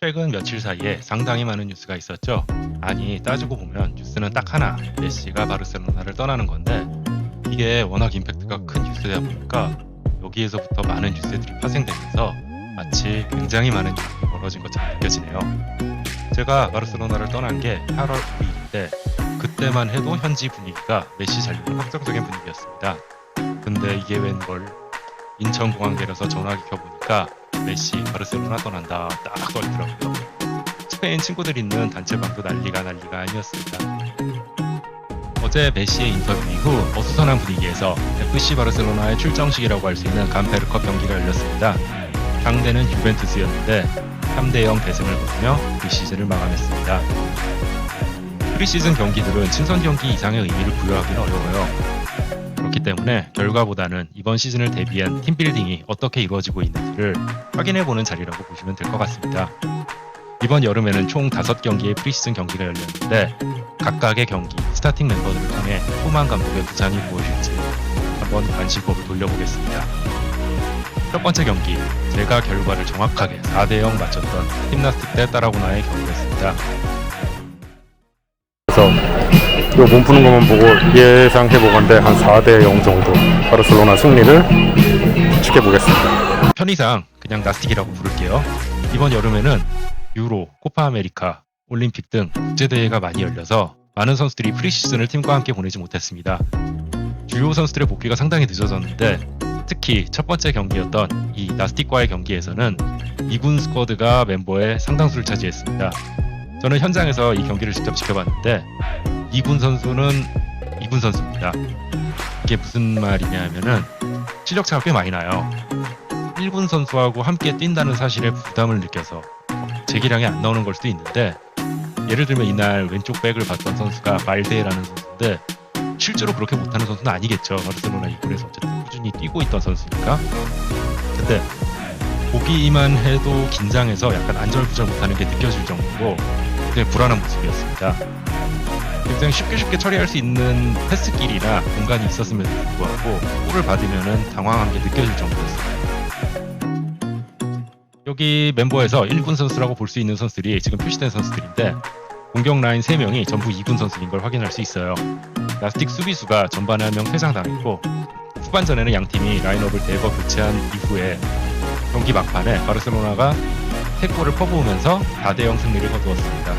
최근 며칠 사이에 상당히 많은 뉴스가 있었죠. 아니, 따지고 보면 뉴스는 딱 하나, 메시가 바르셀로나를 떠나는 건데 이게 워낙 임팩트가 큰 뉴스다 보니까 여기에서부터 많은 뉴스들이 파생되면서 마치 굉장히 많은 일이 벌어진 것처럼 느껴지네요. 제가 바르셀로나를 떠난 게 8월 5일인데 그때만 해도 현지 분위기가 메시 잔류는 확정적인 분위기였습니다. 근데 이게 웬걸, 인천공항 내려서 전화기 켜보니까 메시 바르셀로나 떠난다 딱 떠있더라고요. 스페인 친구들 있는 단체방도 난리가 아니었습니다. 어제 메시의 인터뷰 이후 어수선한 분위기에서 FC 바르셀로나의 출정식이라고 할 수 있는 감페르컵 경기가 열렸습니다. 상대는 유벤투스였는데 3대0 대승을 거두며 프리시즌을 마감했습니다. 프리시즌 경기들은 친선 경기 이상의 의미를 부여하기는 어려워요. 그렇기 때문에 결과보다는 이번 시즌을 대비한 팀빌딩이 어떻게 이루어지고 있는지를 확인해보는 자리라고 보시면 될 것 같습니다. 이번 여름에는 총 5경기의 프리시즌 경기가 열렸는데 각각의 경기, 스타팅 멤버들을 통해 후만 감독의 구상이 무엇일지 한번 관심법을 돌려보겠습니다. 첫 번째 경기, 제가 결과를 정확하게 4대0 맞췄던 힘나스틱 대 따라고나의 경기였습니다. 그래서 이 몸 푸는 것만 보고 예상해보건데 한 4대0 정도 바르셀로나 승리를 지켜보겠습니다. 편의상 그냥 나스틱이라고 부를게요. 이번 여름에는 유로, 코파 아메리카, 올림픽 등 국제대회가 많이 열려서 많은 선수들이 프리시즌을 팀과 함께 보내지 못했습니다. 주요 선수들의 복귀가 상당히 늦어졌는데 특히 첫 번째 경기였던 이 나스틱과의 경기에서는 2군 스쿼드가 멤버의 상당수를 차지했습니다. 저는 현장에서 이 경기를 직접 지켜봤는데 2군 선수는 2군 선수입니다. 이게 무슨 말이냐 하면은 실력차가 꽤 많이 나요. 1군 선수하고 함께 뛴다는 사실에 부담을 느껴서 제 기량이 안 나오는 걸 수도 있는데, 예를 들면 이날 왼쪽 백을 봤던 선수가 발데라는 선수인데 실제로 그렇게 못하는 선수는 아니겠죠. 바르셀로나 2군에서 어쨌든 꾸준히 뛰고 있던 선수니까. 근데 보기만 해도 긴장해서 약간 안절부절 못하는 게 느껴질 정도로 굉장히 불안한 모습이었습니다. 굉장히 쉽게 처리할 수 있는 패스길이나 공간이 있었음에도 불구하고 골을 받으면 당황한 게 느껴질 정도였습니다. 여기 멤버에서 1군 선수라고 볼 수 있는 선수들이 지금 표시된 선수들인데 공격 라인 3명이 전부 2군 선수인 걸 확인할 수 있어요. 나스틱 수비수가 전반에 1명 퇴장당했고 후반전에는 양팀이 라인업을 대거 교체한 이후에 경기 막판에 바르셀로나가 3골을 퍼부으면서 4대0 승리를 거두었습니다.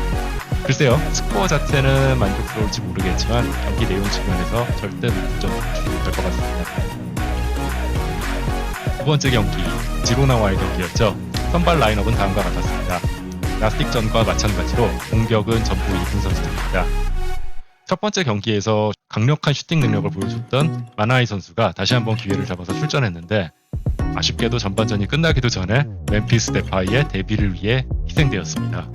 글쎄요, 스코어 자체는 만족스러울지 모르겠지만 경기 내용 측면에서 절대 높은 점을 주게 될 것 같습니다. 두 번째 경기, 지로나와의 경기였죠. 선발 라인업은 다음과 같았습니다. 나스틱전과 마찬가지로 공격은 전부 2군 선수들입니다. 첫 번째 경기에서 강력한 슈팅 능력을 보여줬던 마나이 선수가 다시 한번 기회를 잡아서 출전했는데 아쉽게도 전반전이 끝나기도 전에 멤피스 데파이의 데뷔를 위해 희생되었습니다.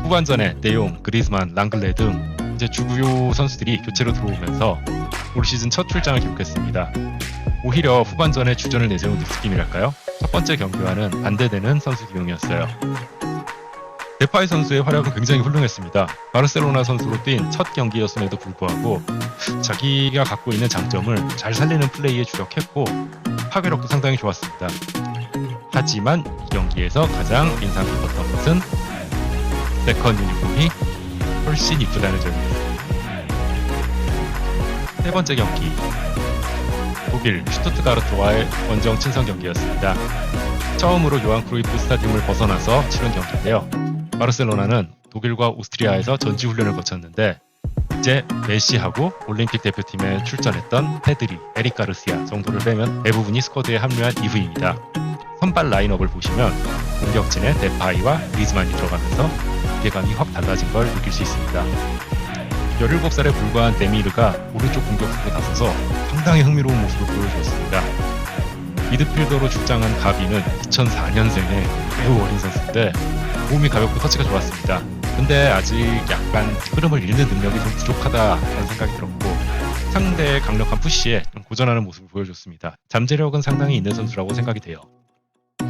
후반전에 네용, 그리즈만, 랑글레 등 이제 주요 선수들이 교체로 들어오면서 올 시즌 첫 출장을 기록했습니다. 오히려 후반전에 주전을 내세운 느낌이랄까요? 첫 번째 경기와는 반대되는 선수 기용이었어요. 데파이 선수의 활약은 굉장히 훌륭했습니다. 바르셀로나 선수로 뛴 첫 경기였음에도 불구하고 자기가 갖고 있는 장점을 잘 살리는 플레이에 주력했고 파괴력도 상당히 좋았습니다. 하지만 이 경기에서 가장 인상 깊었던 것은 세컨 유니폼이 훨씬 이쁘다는 점이었습니다. 세 번째 경기, 독일 슈투트가르트와의 원정 친선 경기였습니다. 처음으로 요한 크루이프 스타디움을 벗어나서 치른 경기인데요. 바르셀로나는 독일과 오스트리아에서 전지훈련을 거쳤는데 이제 메시하고 올림픽 대표팀에 출전했던 페드리, 에릭 가르시아 정도를 빼면 대부분이 스쿼드에 합류한 이후입니다. 선발 라인업을 보시면 공격진에 데파이와 그리즈만이 들어가면서 무게감이 확 달라진 걸 느낄 수 있습니다. 17살에 불과한 데미르가 오른쪽 공격수로 나서서 상당히 흥미로운 모습을 보여주었습니다. 미드필더로 출장한 가비는 2004년생의 매우 어린 선수인데 몸이 가볍고 터치가 좋았습니다. 근데 아직 약간 흐름을 읽는 능력이 좀 부족하다는 생각이 들었고 상대의 강력한 푸시에 좀 고전하는 모습을 보여줬습니다. 잠재력은 상당히 있는 선수라고 생각이 돼요.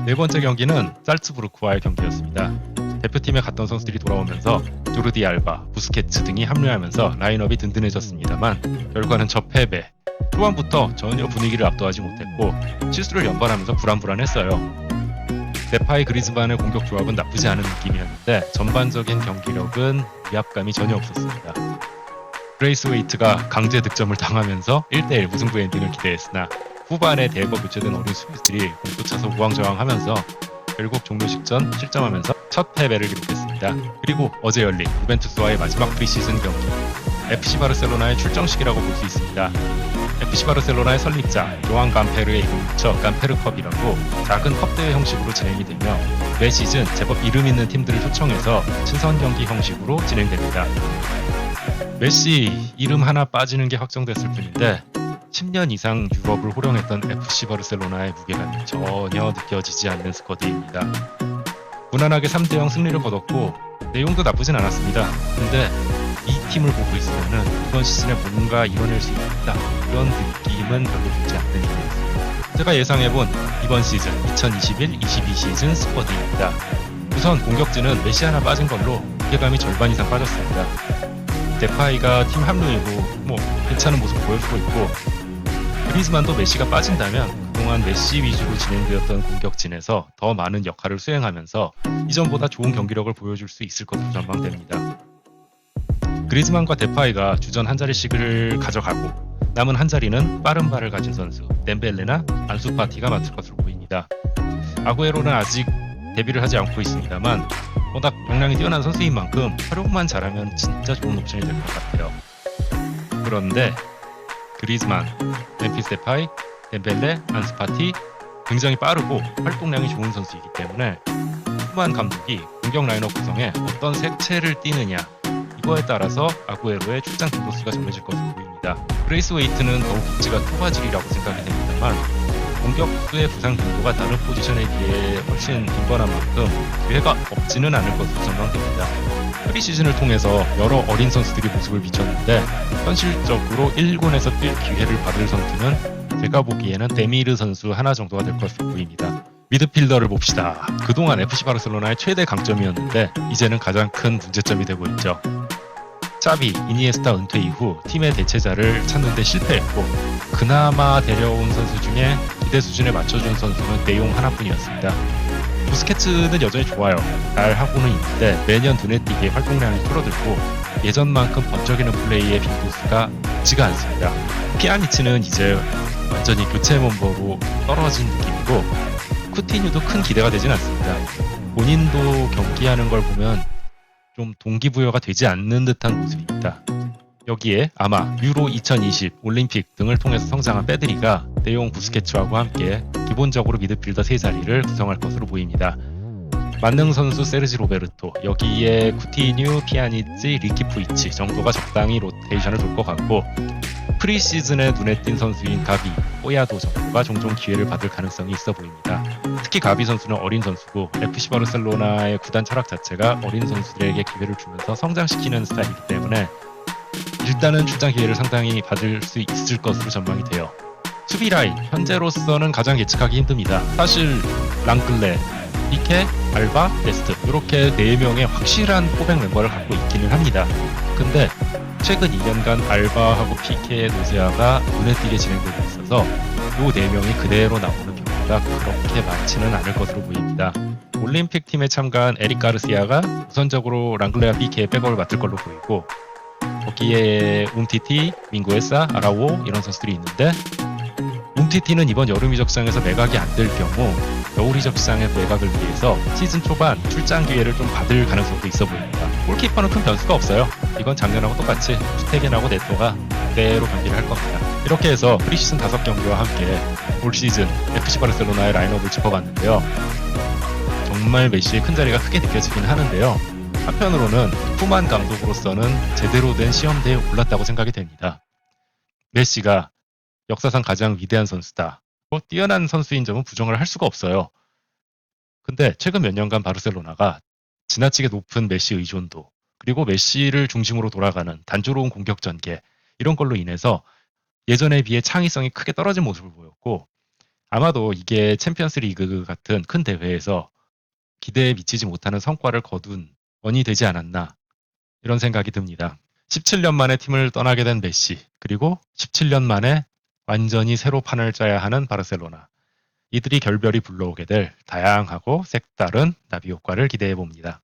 네 번째 경기는 살츠부르크와의 경기였습니다. 대표팀에 갔던 선수들이 돌아오면서 조르디 알바, 부스케츠 등이 합류하면서 라인업이 든든해졌습니다만 결과는 첫 패배. 초반부터 전혀 분위기를 압도하지 못했고 실수를 연발하면서 불안했어요. 데파이 그리즈만의 공격 조합은 나쁘지 않은 느낌이었는데 전반적인 경기력은 위압감이 전혀 없었습니다. 브레이스웨이트가 강제 득점을 당하면서 1대1 무승부 엔딩을 기대했으나 후반에 대거 교체된 어린 수비수들이 공 쫓아서 우왕좌왕하면서 결국 종료 직전 실점하면서 첫 패배를 기록했습니다. 그리고 어제 열린 유벤투스와의 마지막 프리시즌 경기, FC 바르셀로나의 출정식이라고 볼 수 있습니다. FC 바르셀로나의 설립자 요한 감페르의 이름을 붙여 감페르컵이라고 작은 컵 대회 형식으로 진행이 되며 매 시즌 제법 이름 있는 팀들을 초청해서 친선 경기 형식으로 진행됩니다. 메시 이름 하나 빠지는 게 확정됐을 뿐인데 10년 이상 유럽을 호령했던 FC 바르셀로나의 무게감이 전혀 느껴지지 않는 스쿼드입니다. 무난하게 3대0 승리를 거뒀고 내용도 나쁘진 않았습니다. 근데 이 팀을 보고 있으면은 이번 시즌에 뭔가 이뤄낼 수 있다 이런 느낌은 별로 들지 않는 팀이었습니다. 제가 예상해본 이번 시즌 2021-22 시즌 스쿼드입니다. 우선 공격진은 메시 하나 빠진 걸로 무게감이 절반 이상 빠졌습니다. 데파이가 팀 합류 이후 괜찮은 모습 보여주고 있고 그리즈만도 메시가 빠진다면 그동안 메시 위주로 진행되었던 공격진에서 더 많은 역할을 수행하면서 이전보다 좋은 경기력을 보여줄 수 있을 것으로 전망됩니다. 그리즈만과 데파이가 주전 한 자리씩을 가져가고 남은 한 자리는 빠른 발을 가진 선수 덴벨레나 안수파티가 맡을 것으로 보입니다. 아구에로는 아직 데뷔를 하지 않고 있습니다만 워낙 역량이 뛰어난 선수인 만큼 활용만 잘하면 진짜 좋은 옵션이 될 것 같아요. 그런데 그리즈만, 멤피스 데파이, 덴벨레, 안수파티 굉장히 빠르고 활동량이 좋은 선수이기 때문에 후만 감독이 공격 라인업 구성에 어떤 색채를 띠느냐 이거에 따라서 아구에로의 출장 빈도수가 정해질 것으로 보입니다. 브레이스웨이트는 더욱 입지가 좁아지리라고 생각이 됩니다만 공격수의 부상 빈도가 다른 포지션에 비해 훨씬 빈번한 만큼 기회가 없지는 않을 것으로 전망됩니다. 프리시즌을 통해서 여러 어린 선수들이 모습을 비췄는데 현실적으로 1군에서 뛸 기회를 받을 선수는 제가 보기에는 데미르 선수 하나 정도가 될 것으로 보입니다. 미드필더를 봅시다. 그동안 FC 바르셀로나의 최대 강점이었는데 이제는 가장 큰 문제점이 되고 있죠. 차비, 이니에스타 은퇴 이후 팀의 대체자를 찾는 데 실패했고 그나마 데려온 선수 중에 기대 수준에 맞춰준 선수는 내용 하나뿐이었습니다. 부스케츠는 여전히 좋아요. 잘 하고는 있는데 매년 눈에 띄게 활동량이 줄어들고 예전만큼 번쩍이는 플레이의 빈도수가 높지가 않습니다. 피아니치는 이제 완전히 교체 멤버로 떨어진 느낌이고 쿠티뉴도 큰 기대가 되진 않습니다. 본인도 경기하는 걸 보면 좀 동기부여가 되지 않는 듯한 모습입니다. 여기에 아마 유로 2020 올림픽 등을 통해서 성장한 빼드리가 대용 부스케츠하고 함께 기본적으로 미드필더 3자리를 구성할 것으로 보입니다. 만능 선수 세르지 로베르토, 여기에 쿠티뉴, 피아니치, 리키 푸이치 정도가 적당히 로테이션을 돌 것 같고 프리시즌에 눈에 띈 선수인 가비, 뽀야도 정도가 종종 기회를 받을 가능성이 있어 보입니다. 특히 가비 선수는 어린 선수고 FC 바르셀로나의 구단 철학 자체가 어린 선수들에게 기회를 주면서 성장시키는 스타일이기 때문에 일단은 출장 기회를 상당히 받을 수 있을 것으로 전망이 돼요. 수비 라인, 현재로서는 가장 예측하기 힘듭니다. 사실 랑글레, 피케, 알바, 데스트 이렇게 4명의 확실한 포백 멤버를 갖고 있기는 합니다. 근데 최근 2년간 알바하고 피케, 노세아가 눈에 띄게 진행되고 있어서 이 4명이 그대로 나오는 경우가 그렇게 많지는 않을 것으로 보입니다. 올림픽 팀에 참가한 에릭 가르시아가 우선적으로 랑글레와 피케의 백업을 맡을 걸로 보이고 거기에 움티티, 밍구에사, 아라오 이런 선수들이 있는데 움티티는 이번 여름 이적장에서 매각이 안 될 경우 겨울 이적장의 매각을 위해서 시즌 초반 출장 기회를 좀 받을 가능성도 있어 보입니다. 골키퍼는 큰 변수가 없어요. 이건 작년하고 똑같이 슈테겐하고 네토가 그대로 경기를 할 겁니다. 이렇게 해서 프리시즌 5경기와 함께 올 시즌 FC 바르셀로나의 라인업을 짚어봤는데요. 정말 메시의 큰 자리가 크게 느껴지긴 하는데요. 한편으로는 후만 감독으로서는 제대로 된 시험대에 올랐다고 생각이 됩니다. 메시가 역사상 가장 위대한 선수다. 뛰어난 선수인 점은 부정을 할 수가 없어요. 근데 최근 몇 년간 바르셀로나가 지나치게 높은 메시 의존도 그리고 메시를 중심으로 돌아가는 단조로운 공격 전개 이런 걸로 인해서 예전에 비해 창의성이 크게 떨어진 모습을 보였고 아마도 이게 챔피언스 리그 같은 큰 대회에서 기대에 미치지 못하는 성과를 거둔 원인이 되지 않았나 이런 생각이 듭니다. 17년 만에 팀을 떠나게 된 메시 그리고 17년 만에 완전히 새로 판을 짜야 하는 바르셀로나 이들이 결별이 불러오게 될 다양하고 색다른 나비 효과를 기대해 봅니다.